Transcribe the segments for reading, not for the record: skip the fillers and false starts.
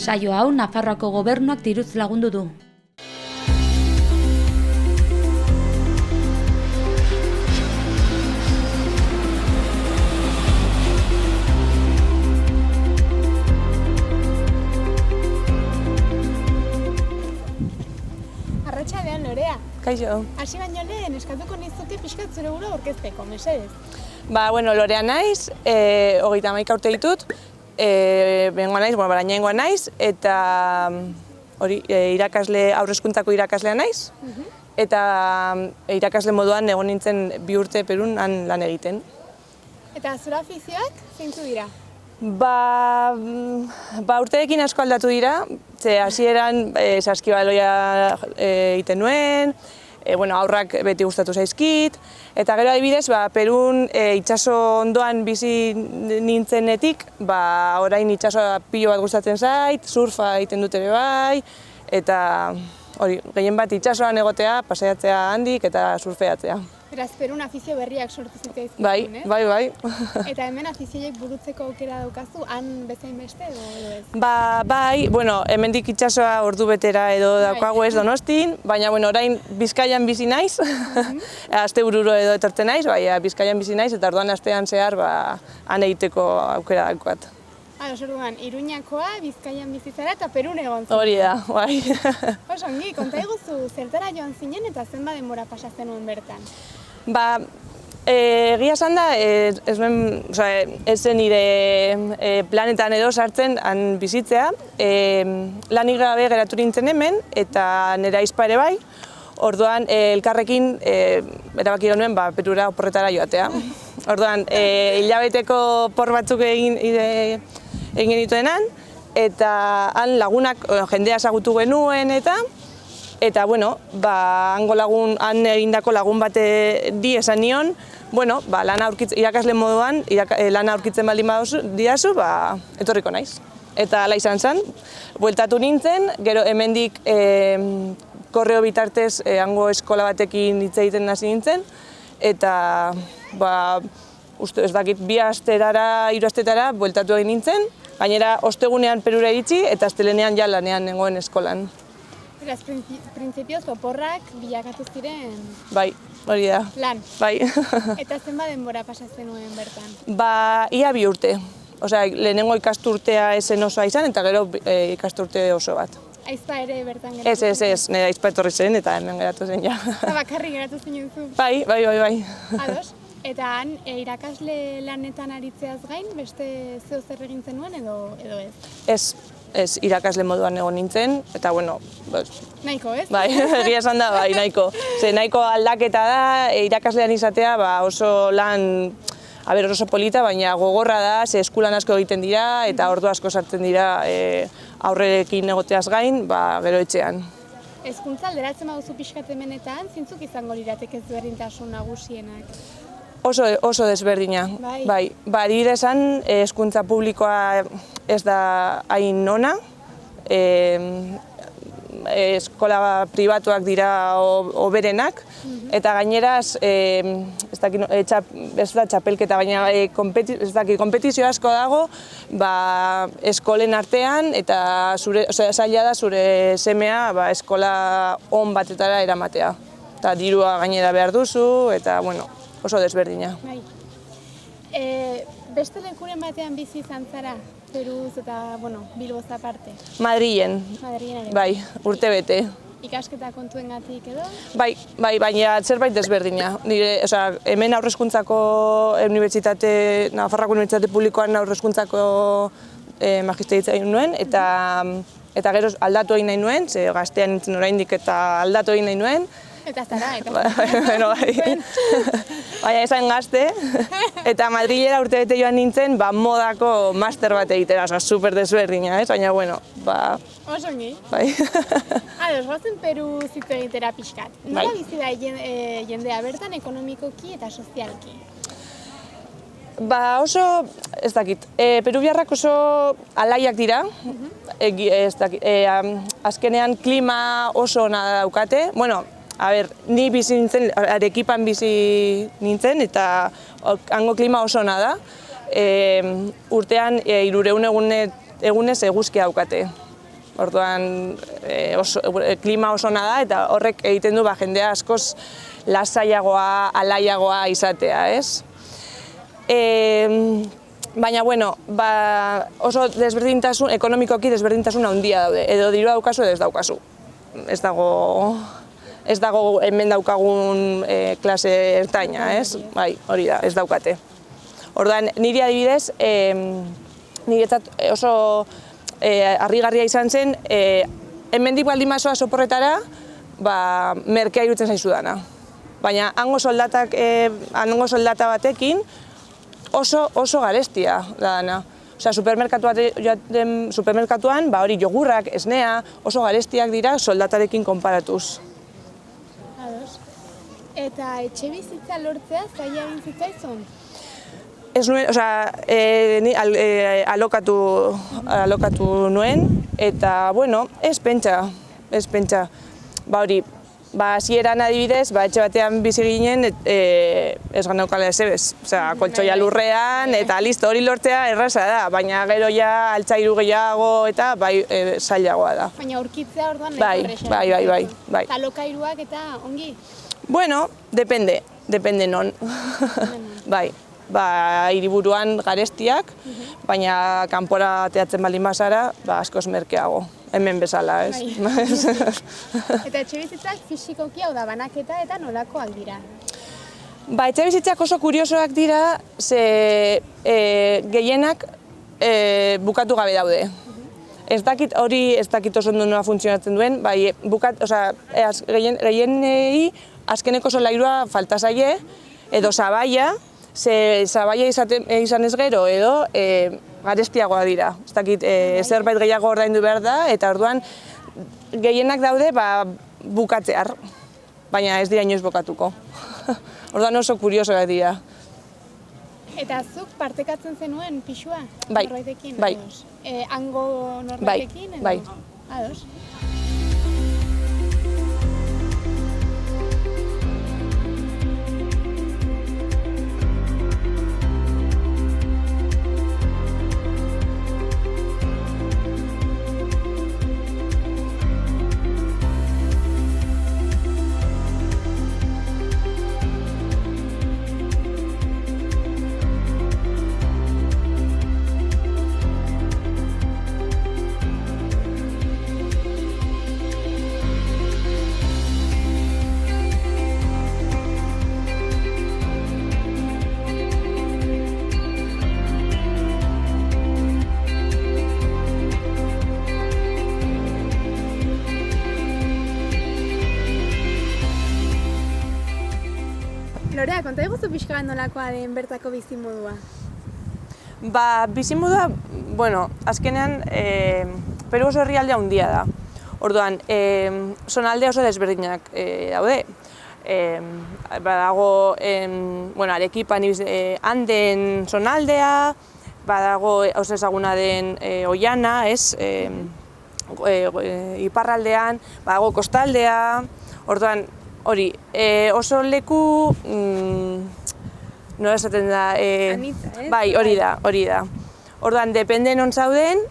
Saio hau Nafarroako gobernuak diruz lagundu du. Arratsaldean, Lorea. Kaixo. Hasi baino lehen eskatuko nizuke pixkat zure burua aurkezteko, mesedez. Lorea naiz, 31 urte ditut, bengoa naiz, barainaingoa naiz, eta hori, haurreskuntzako irakaslea naiz, eta irakasle moduan egon nintzen 2 urte Perun han lan egiten. Eta zure afizioak zeintzu dira? Urteekin asko aldatu dira, ze hasieran saskibaloia egiten nuen, aurrak beti gustatu zaizkit, eta gero adibidez, Perun itsaso ondoan bizi nintzenetik, orain itsasoa pilo bat gustatzen zait, surfa egiten dut ere bai, eta hori, gehien bat itsasoan egotea, pasaiatzea handik eta surfeatzea. Beraz, Perun afizio berriak sortu zitzaizkizun, ez? Bai. Eta hemen afizioiek burutzeko aukera daukazu, han bezain beste edo ez? Hemendik itsasoa ordu betera edo daukagu ez Donostin, baina orain Bizkaian bizi naiz, astebururo edo etortzen naiz, Bizkaian bizi naiz, eta orduan astean zehar han egiteko aukera daukat. Orduan, Iruñakoa, Bizkaian bizi zara eta Perun egon zen. Hori da, bai. Oso ongi, konta iguzu, zertara joan zinen eta zenbat denbora pasatzen nuen bertan? Egia esan da, ez zen nire planetan edo sartzen han bizitzea. Lanik gabe geratu nintzen hemen eta nire ahizpa ere bai. Orduan, elkarrekin erabaki genuen Perura oporretara joatea. Orduan, hilabeteko por batzuk egin genituenan, eta han lagunak, jendea ezagutu genuen han egindako lagun bati esan nion, irakasle moduan, lana aurkitzen baldin didazu, etorriko naiz. Eta hala izan zen, bueltatu nintzen, gero hemendik korreo bitartez hango eskola batekin hitz egiten hasi nintzen, eta ez dakit 2 asterara, 3 astetara bueltatu egin nintzen, gainera ostegunean Perura iritsi eta astelehenean ja lanean nengoen eskolan. Beraz, printzipioz oporrak bilakatu ziren? Bai, hori da. Lan? Bai. Eta zenbat denbora pasatzen nuen bertan? Ia 2 urte. Lehenengo ikasturtea esen osoa izan eta gero ikasturte oso bat. Aizpa ere bertan geratu zen? Ez, nire aizpa etorri zen eta hemen geratu zen ja. Eta bakarrik geratu zinen zu? Bai. Ados? Eta han irakasle lanetan aritzeaz gain, beste zeo zer egin zenuen edo ez? Ez, irakasle moduan egon nintzen, eta nahiko, ez? Bai, egia esan da, nahiko. Nahiko aldaketa da, irakaslean izatea oso lan, oso polita, baina gogorra da, eskulan asko egiten dira, eta ordu asko sartzen dira aurrerekin egoteaz gain, gero etxean. Hezkuntza alderatzen baduzu pixkat hemenetan, zintzuk izango lirateke ezberdintasun nagusienak? Oso desberdina. Bai. Adibidez esan, hezkuntza publikoa ez da hain ona, eskola pribatuak dira hoberenak, eta gainera ez da txapelketa, baina konpetizio asko dago eskolen artean, eta zaila da zure semea eskola on batetara eramatea. Eta dirua gainera behar duzu, eta oso desberdina. Beste lekuren batean bizi izan zara, Peruz eta Bilboz aparte? Madrilen. Bai, urte bete. Ikasketa kontuengatik edo? Bai, baina zerbait desberdina. Hemen aurreskuntzako Nafarroako Unibertsitate Publikoan aurreskuntzako magisteritza egin nuen, eta gero aldatu egin nahi nuen, ze gaztean nintzen oraindik eta aldatu egin nahi nuen. Eta zara, Baina esan gazte, eta Madrilera urte bete joan nintzen, modako master bat egitera, super desberdina, baina, Oso ongi. Bai. Goazen Peru hitz egitera pixkat. Nola bizi da jendea bertan ekonomikoki eta sozialki? Oso, ez dakit, peruviarrak oso alaiak dira, azkenean klima oso ona daukate, ni bizi nintzen, Arequipan bizi nintzen, eta hango klima oso ona da. Urtean 300 egunez eguzkia daukate. Orduan klima oso ona da eta horrek egiten du jendea askoz lasaiagoa, alaiagoa izatea, ez? Baina, bueno, oso desberdintasun, ekonomikoki desberdintasun handia daude, edo dirua daukazu edo ez daukazu. Ez dago hemen daukagun klase ertaina, ez? Bai, hori da, ez daukate. Orduan, niri adibidez, niretzat oso harrigarria izan zen, hemendik baldin bazoa soporretara, merkea irutzen zaizu dana. Baina hango soldata batekin oso garestia da dana. Osea, supermerkatuan, hori jogurrak, esnea, oso garestiak dira soldatarekin konparatuz. Eta etxe bizitza lortzea zaila egin zitzaizun? Ez nuen, ni alokatu nuen, eta, bueno, ez pentsa. Hori, hasieran adibidez, etxe batean bizi ginen, ez ganaukala ez, koltsoia lurrean, eta listo, hori lortzea erraza da, baina gero ja altzairu gehiago eta zailagoa da. Baina aurkitzea orduan nahiko erraza. Bai. Eta alokairuak eta ongi? Bueno, depende non. Bai. Hiriburuan garestiak, baina kanpora teatzen baldin bazara, askoz merkeago, hemen bezala, ez? Eta etxebizitzak fisikoki hau da, banaketa eta nolakoak dira? Etxebizitzak oso kuriosoak dira, ze gehienak bukatu gabe daude. Ez dakit oso ondo nola funtzionatzen duen, gehienei azkeneko solairua falta zaie, edo sabaia, ze sabaia izan ez gero edo garestiagoa dira. Ez dakit zerbait gehiago ordaindu behar da, eta orduan gehienak daude bukatzear, baina ez dira inoiz bukatuko. Orduan oso kuriosoak dira. Eta zuk partekatzen zenuen pixua? Bai. Hango norbaitekin? Bai. Ados. Lorea, konta eguzu pixka bat nolakoa den bertako bizimodua? Bizimodua, azkenean Peru oso herrialde handia da. Orduan, zonalde oso desberdinak daude. Badago, Arequipan Anden zonaldea, badago oso ezaguna den Oiana, iparraldean, badago kostaldea. Orduan, hori, oso leku, nola esaten da, bai, hori da. Orduan, depende non zauden,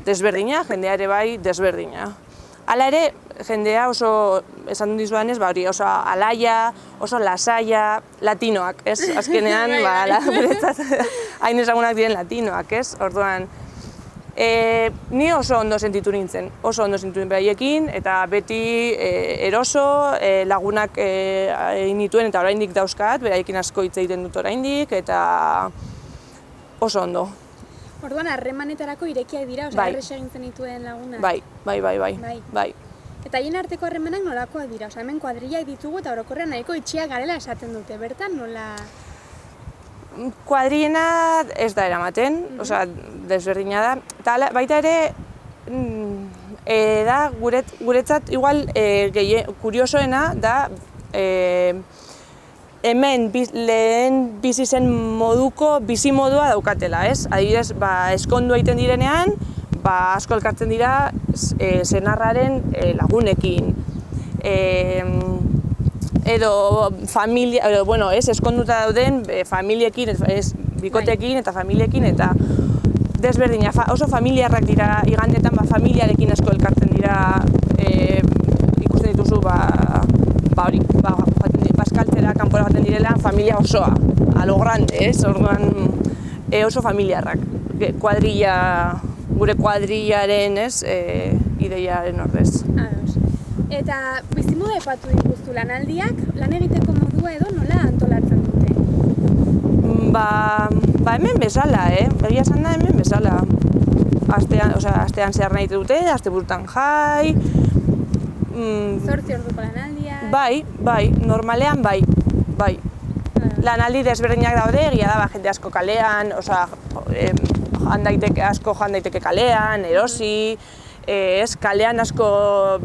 desberdina, jendea ere bai desberdina. Hala ere, jendea oso, esan dizudanez, hori oso alaia, oso lasaia, latinoak, ez? Azkenean, hain ezagunak diren latinoak, ez? Orduan, ni oso ondo sentitu nintzen beraiekin, eta beti eroso, lagunak egin nituen eta oraindik dauzkat, beraiekin asko hitz egiten dut oraindik, eta oso ondo. Orduan, harremanetarako irekiak dira, errez egin zenituen lagunak? Bai. Eta haien arteko harremanak nolakoak dira? Hemen kuadrillak ditugu eta orokorrean nahiko itxiak garela esaten dute, bertan nola? Kuadrillena ez da eramaten, desberdina da. Eta baita ere, guretzat igual kuriosoena da hemen lehen bizi zen moduko bizimodua daukatela, ez? Adibidez, eskondu egiten direnean, asko elkartzen dira senarraren lagunekin. Edo familia, eskonduta dauden familiekin, bikotekin eta familiekin, eta desberdina, oso familiarrak dira, igandetan familiarekin asko elkartzen dira, ikusten dituzu, paskaltzera, kanpora jaten direla, familia osoa, a lo grande, orduan oso familiarrak, gure kuadrillaren, ideiaren ordez. Ados. Eta bizimodu aipatu dituztu lanaldiak, lan egiteko modua edo nola antolatzen dute? Hemen bezala, egia esan da hemen bezala. Astean zehar nahi dute, asteburutan jai. 8 orduko lanaldia? Bai, normalean bai. Lanaldi desberdinak daude, egia da, jende asko kalean, asko joan daiteke kalean, erosi, kalean asko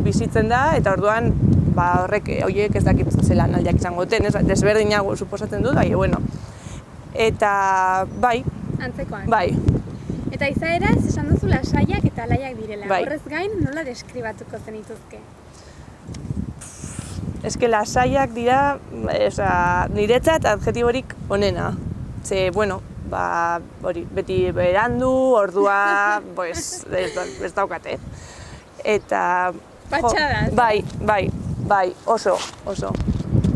bizitzen da, eta orduan horiek ez dakit ze lanaldiak izango duten, desberdinak suposatzen dut, bueno. Eta bai. Antzekoan? Bai. Eta izaeraz, esan duzu lasaiak eta alaiak direla. Bai. Horrez gain, nola deskribatuko zenituzke? Lasaiak dira, niretzat adjetiborik onena. Ze, beti berandu, ordua, ez daukate. Eta... Patxadas. Bai, oso,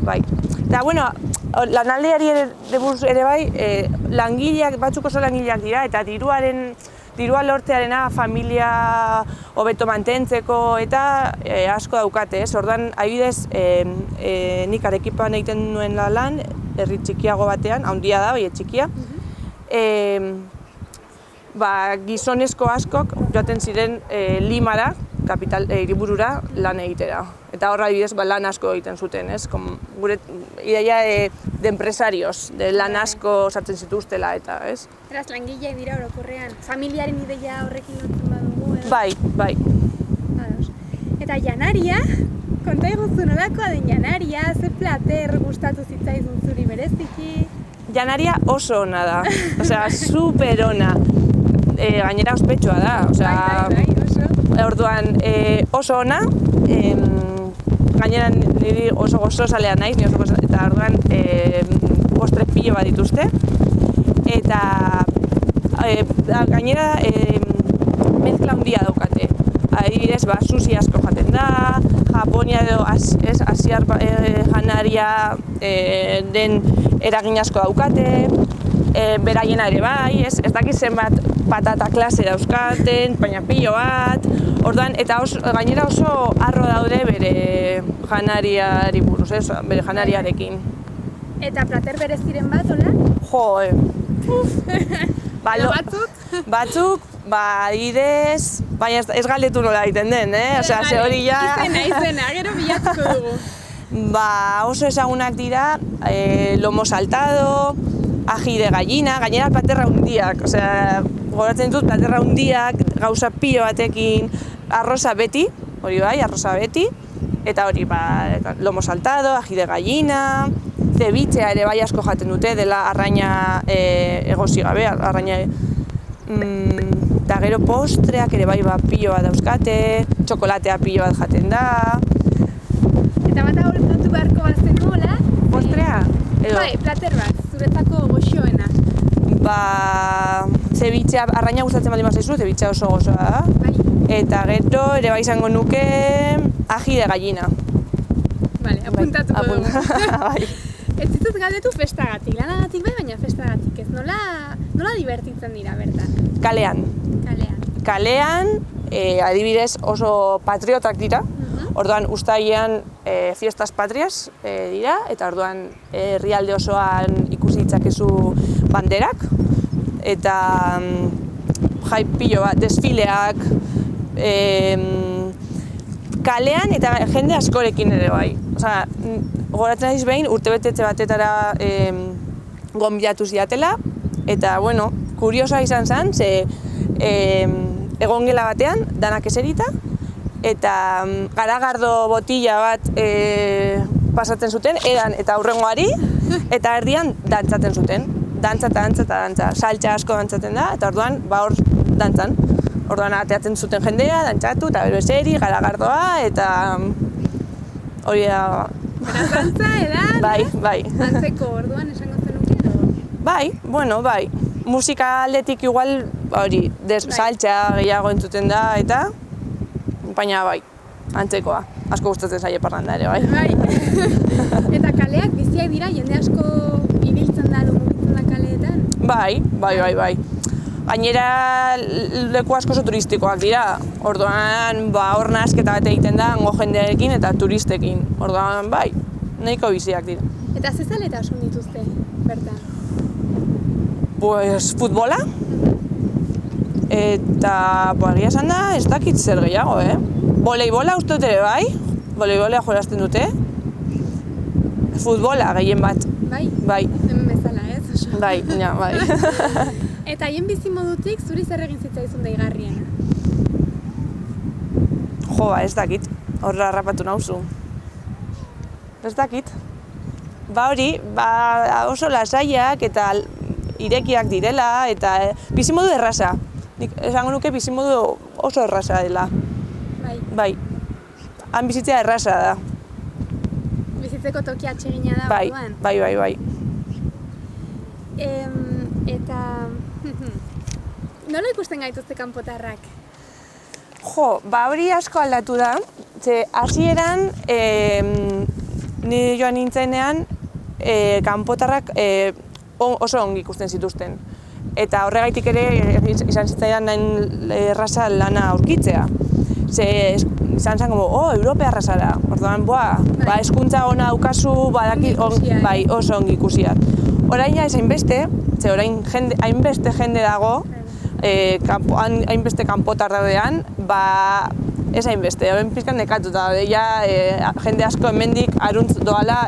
bai. Eta, lanaldiari ere bai, batzuk oso langileak dira, eta dirua lortzearena familia hobeto mantentzeko eta asko daukate, Orduan, adibidez, nik Arequipan egiten nuen lan, herri txikiago batean, handia da, txikia. Gizonezko askok joaten ziren Limara, kapital hiriburura lan egitera. Eta horra adibidez lan asko egiten zuten, Gure ideia de empresarios, de lan asko sartzen zituztela eta, Eraz, langileak dira orokorrean, familiaren ideia horrekin lotzen badugu, edo? Bai. Ados. Eta janaria, konta iguzu nolakoa den janaria, ze plater gustatu zitzaizun zuri bereziki? Janaria oso ona da, super ona. Gainera ospetsua da, Bai, oso. Orduan oso ona, gainera niri oso gozozalea naiz, eta orduan postre pilo bat dituzte. Eta gainera mezkla handia daukate. Adibidez, sushi asko jaten da, Japonia edo asiar janaria den eragin asko daukate, beraiena ere bai, ez dakit zenbat patata klase dauzkaten, baina pilo bat, orduan, eta gainera oso harro daude bere janariari buruz, bere janariarekin. Eta plater bereziren bat, hola? Jo, batzuk? Batzuk, adibidez, baina ez galdetu nola egiten den, ze hori ja... Izena, gero bilatuko dugu. Oso ezagunak dira, lomo saltado, aji de gallina, gainera platerra hundiak, goratzen dut platerra hundiak, gauza pilo batekin, arroza beti, eta hori, lomo saltado, aji de gallina, cevichea ere bai asko jaten dute, dela arraina egosi gabe, arraina... Eta gero postreak ere bai pilo bat dauzkate, txokolatea pilo bat jaten da... Eta bat aurkatu beharko bazen nola? Postrea? Bai, plater bat, zuretzako goxoena. Cevichea, arraina gustatzen baldin bazaizu, cevichea oso gozoa da. Bai. Eta gero ere bai izango nuke aji de gallina. Bale, apuntatuko dugu. Bai. Ez ditut galdetu festagatik, lanagatik bai, baina festagatik ez. Nola divertitzen dira bertan? Kalean. Kalean, adibidez oso patriotak dira. Orduan, uztailean fiestas patrias dira, eta orduan herrialde osoan ikusi ditzakezu banderak, eta jai pilo bat, desfileak, kalean eta jende askorekin ere bai. Goratzen naiz behin, urtebetetze batetara gonbidatu zidatela, eta, kuriosoa izan zen, ze egon gela batean, danak eserita, eta garagardo botila bat pasatzen zuten, edan eta aurrengoari, eta erdian dantzaten zuten. Dantza. Saltxa asko dantzaten da, eta orduan, hor dantzan. Orduan ateatzen zuten jendea, dantzatu, eta bero eseri, garagardoa, eta hori da... Beraz dantza, edan? Bai. Antzeko orduan esango zenuke edo? Bai. musika aldetik igual, hori, saltsa gehiago entzuten da, eta, baina bai, antzekoa. Asko gustatzen zaie parranda ere, bai. Bai. Eta kaleak biziak dira, jende asko ibiltzen da, mugitzen da kaleetan? Bai. Gainera leku asko oso turistikoak dira. Orduan, hor nahasketa bat egiten da, hango jendearekin eta turistekin. Orduan, bai, nahiko biziak dira. Eta ze zaletasun dituzte, bertan? Pues, futbola. Eta, egia esan da, ez dakit zer gehiago, Voleibola uste dut ere, bai? Voleibola jolazten dute. Futbola, gehien bat. Bai? Hemen bezala, ez? Bai. Eta haien bizimodutik zuri zer egin zitzaizun deigarrien? Jo, ez dakit. Horra harrapatu nauzu. Ez dakit. Hori, oso lasaiak eta irekiak direla eta bizimodu erraza. Nik esango nuke bizimodu oso erraza dela. Bai. Han bizitzea erraza da. Bizitzeko tokia atsegina da, orduan? Bai. Eta... nola ikusten gaituzte kanpotarrak? Jo, hori asko aldatu da. Ze hasieran, ni joan nintzenean, kanpotarrak oso ongi ikusten zituzten. Eta horregaitik ere izan zitzaidan nahin erraza lana aurkitzea. Ze izan zen, Europea erraza da. Orduan, hezkuntza ona daukazu, bai, oso ongi ikusiat. Orain ja ez hainbeste, ze orain hainbeste jende dago, hainbeste kanpotar daudean, ez hainbeste, orain pizkan nekatuta daude, jende asko hemendik aruntz doala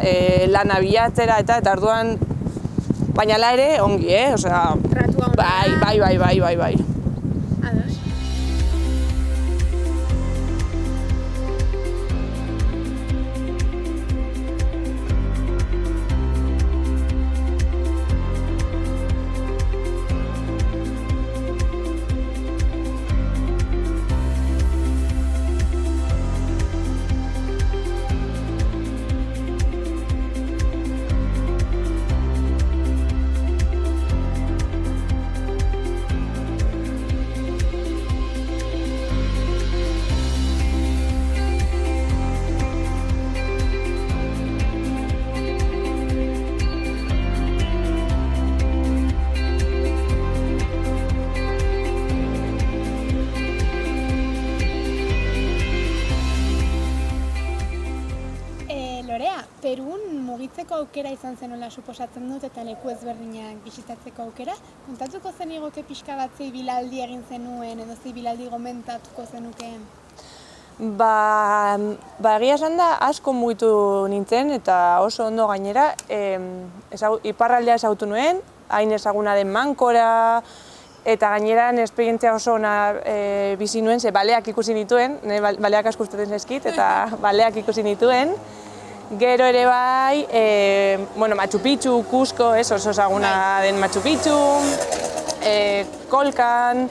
lana bilatzera eta orduan, baina la ere ongi, osea, bai. Ados. Perun mugitzeko aukera izan zenuela suposatzen dut eta leku ezberdinak bisitatzeko aukera. Kontatuko zenigoke pixka bat ze ibilaldi egin zenuen edo ze ibilaldi gomentatuko zenukeen? Egia esan da asko mugitu nintzen eta oso ondo gainera. Iparraldea ezagutu nuen, hain ezaguna den Mankora, eta gaineran esperientzia oso ona bizi nuen, ze baleak ikusi nituen, baleak asko gustatzen zaizkit eta baleak ikusi nituen. Gero ere bai, Machu Picchu, Cusco, oso ezaguna den Machu Picchu, Kolkan,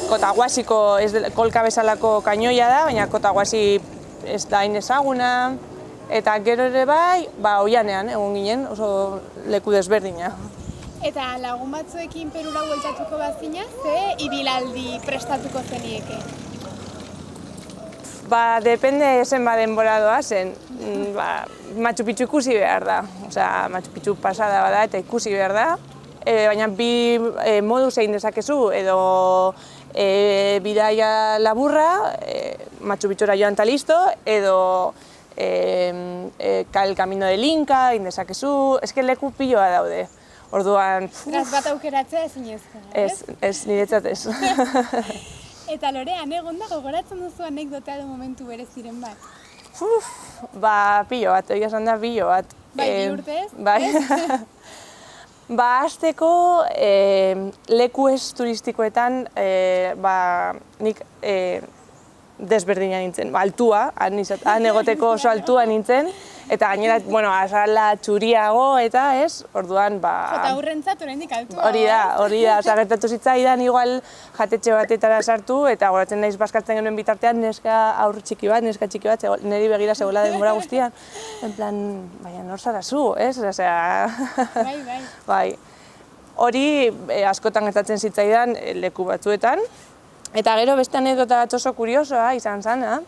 Cotahuasiko, Kolka bezalako kainoia da, baina Cotahuasi ez da hain ezaguna. Eta gero ere bai, Oianean egon ginen, oso leku desberdina. Eta lagun batzuekin Perura bueltatuko bazina, ze ibilaldi prestatuko zenieke? Depende zenbat denbora doazen. Machu Picchu ikusi behar da. Machu Picchu pasada bada eta ikusi behar da. Baina bi moduz egin dezakezu, edo bidaia laburra, Machu Picchura joan eta listo, edo el camino del Inca egin dezakezu. Eske leku piloa daude. Orduan... Gaz bat aukeratzea ezinezko, ez? Ez, niretzat ez. Eta Lorean, egon da, gogoratzen duzu anekdotea edo momentu bereziren bat? Pilo bat, egia esan da pilo bat. Bai, bi urtez? Bai. Hasteko leku ez turistikoetan nik desberdina nintzen, altua, han egoteko oso altua nintzen, eta gainera, azala txuriago eta ez, orduan, Jota hurrentzat oraindik altua. Hori da, gertatu zitzaidan igual jatetxe batetara sartu, eta goratzen naiz bazkaltzen genuen bitartean neska txiki bat, niri begira zegoela denbora guztian, en plan, baina nor zara zu, ez? Bai. Bai. hori askotan gertatzen zitzaidan leku batzuetan. Eta gero beste anekdota bat oso kuriosoa izan zana,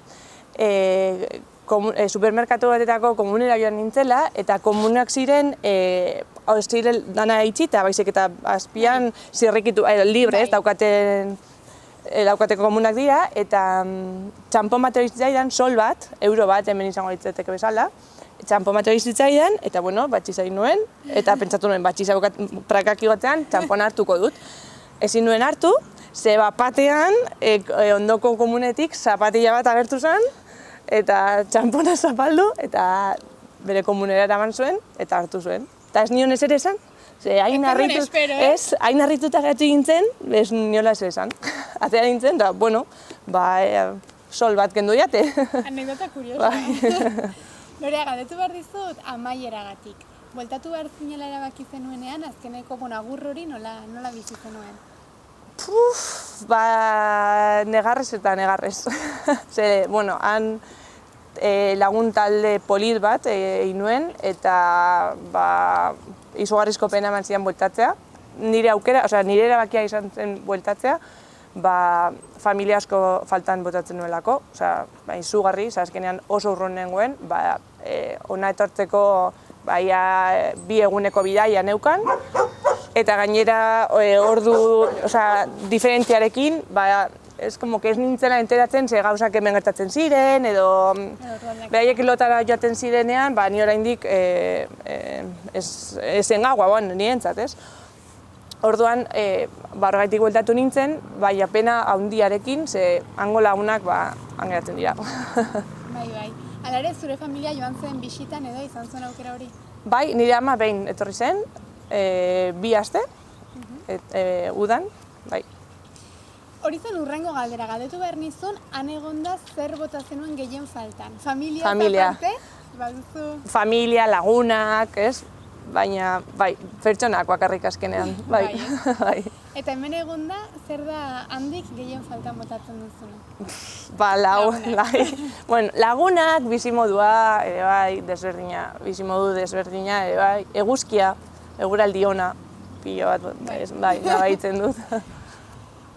supermerkatu batetako komunera joan nintzela, eta komunak ziren, dana itxita, baizik eta azpian zirrikitu, libre, ez daukateko komunak dira, eta txanpon bat zitzaidan, sol bat, euro bat, hemen izango litzeteke bezala, txanpon bat zitzaidan, eta bueno, batxizain nuen, eta pentsatu nuen, batxizaukat prakak igotean, txanpon hartuko dut. Ezin nuen hartu, ze bapatean, ondoko komunetik, zapatilla bat agertu zen, eta txanpona zapaldu, eta bere komunera eraman zuen, eta hartu zuen. Eta ez nion ezer esan, ze hain harrituta gertu gintzen, ez niola ezer esan. Atzera nintzen, eta, bueno, sol bat kendu jate. Anekdota kuriosa. Lorea, galdetu behar dizut amaieragatik. Bueltatu behar zinela erabaki zenuenean, azkeneko agur hori nola bizi zenuen? Negarrez eta negarrez. Ze, bueno, han lagun talde polit bat egin nuen, eta izugarrizko pena eman zidan bueltatzea. Nire erabakia izan zen bueltatzea, familia asko faltan botatzen nuelako, izugarri, azkenean oso urrun nengoen, ona etortzeko bi eguneko bidaia neukan, eta gainera ordu diferentziarekin, ez nintzela enteratzen ze gauzak hemen gertatzen ziren, edo beraiek lotara joaten zirenean, ni oraindik ezen gaua, nirentzat, ez? Orduan, horregatik bueltatu nintzen, apena handiarekin, ze hango lagunak angeratzen dira. Bai. Hala ere, zure familia joan zen bisitan edo izan zuen aukera hori? Bai, nire ama behin etorri zen, 2 aste, udan, bai. Hori zen urrengo galdera, galdetu behar nizun, han egonda zer bota zenuen gehien faltan? Familia. Aparte, baduzu? Familia, lagunak, ez? Baina, pertsonak bakarrik azkenean, bai. Eta hemen egonda, zer da handik gehien faltan botatzen duzuna? Lagunak, bizimodua, ere bai, desberdina, bizimodu desberdina, ere bai, eguzkia, eguraldi ona, pilo bat, nabaitzen dut.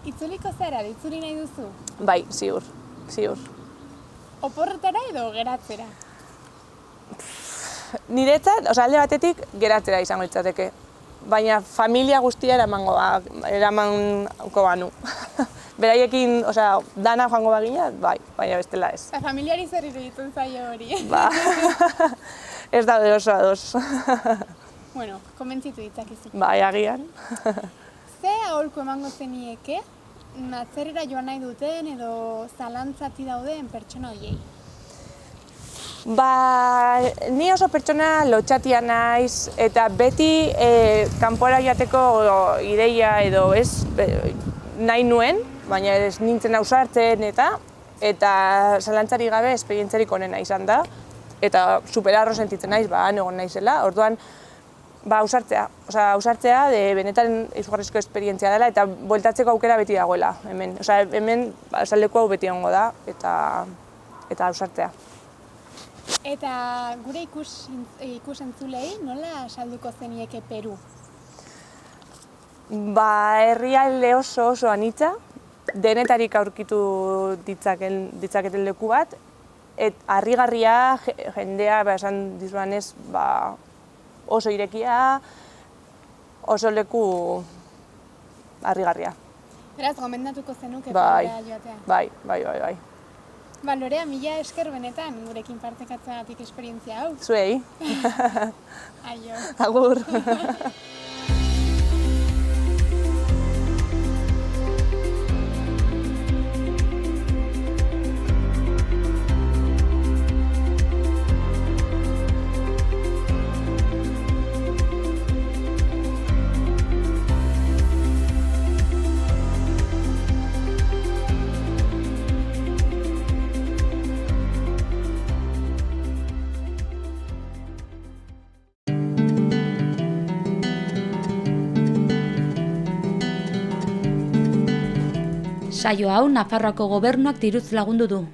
Itzuliko zara, itzuli nahi duzu? Bai, ziur. Oporretara edo geratzera? Niretzat, alde batetik, geratzera izango litzateke. Baina familia guztia eramango banu. Beraiekin, dana joango bagina, baina bestela ez. Familiari zer iruditzen zaio hori? Ez daude oso ados. Bueno, konbentzitu ditzakizu. Bai, agian. Ze aholku emango zenieke, atzerrira joan nahi duten edo zalantzati dauden pertsona horiei? Ni oso pertsona lotxatia naiz, eta beti kanpora joateko ideia edo ez nahi nuen, baina ez nintzen ausartzen eta zalantzari gabe esperientziarik onena izan da, eta superarro sentitzen naiz, han egon naizela, orduan ausartzea benetan izugarrizko esperientzia dela, eta bueltatzeko aukera beti dagoela, hemen. Hemen saleko hau beti egongo da, eta ausartzea. Eta gure ikusentzulei nola salduko zenieke Peru? Herrialde oso anitza, denetarik aurkitu ditzaketen leku bat, harrigarria, jendea, esan dizudanez, oso irekia, oso leku harrigarria. Beraz, gomendatuko zenuke Perura joatea? Bai. Lorea, mila esker benetan gurekin partekatzeagatik esperientzia hau. Zuei. Aio. Agur. Saio hau Nafarroako Gobernuak diruz lagundu du.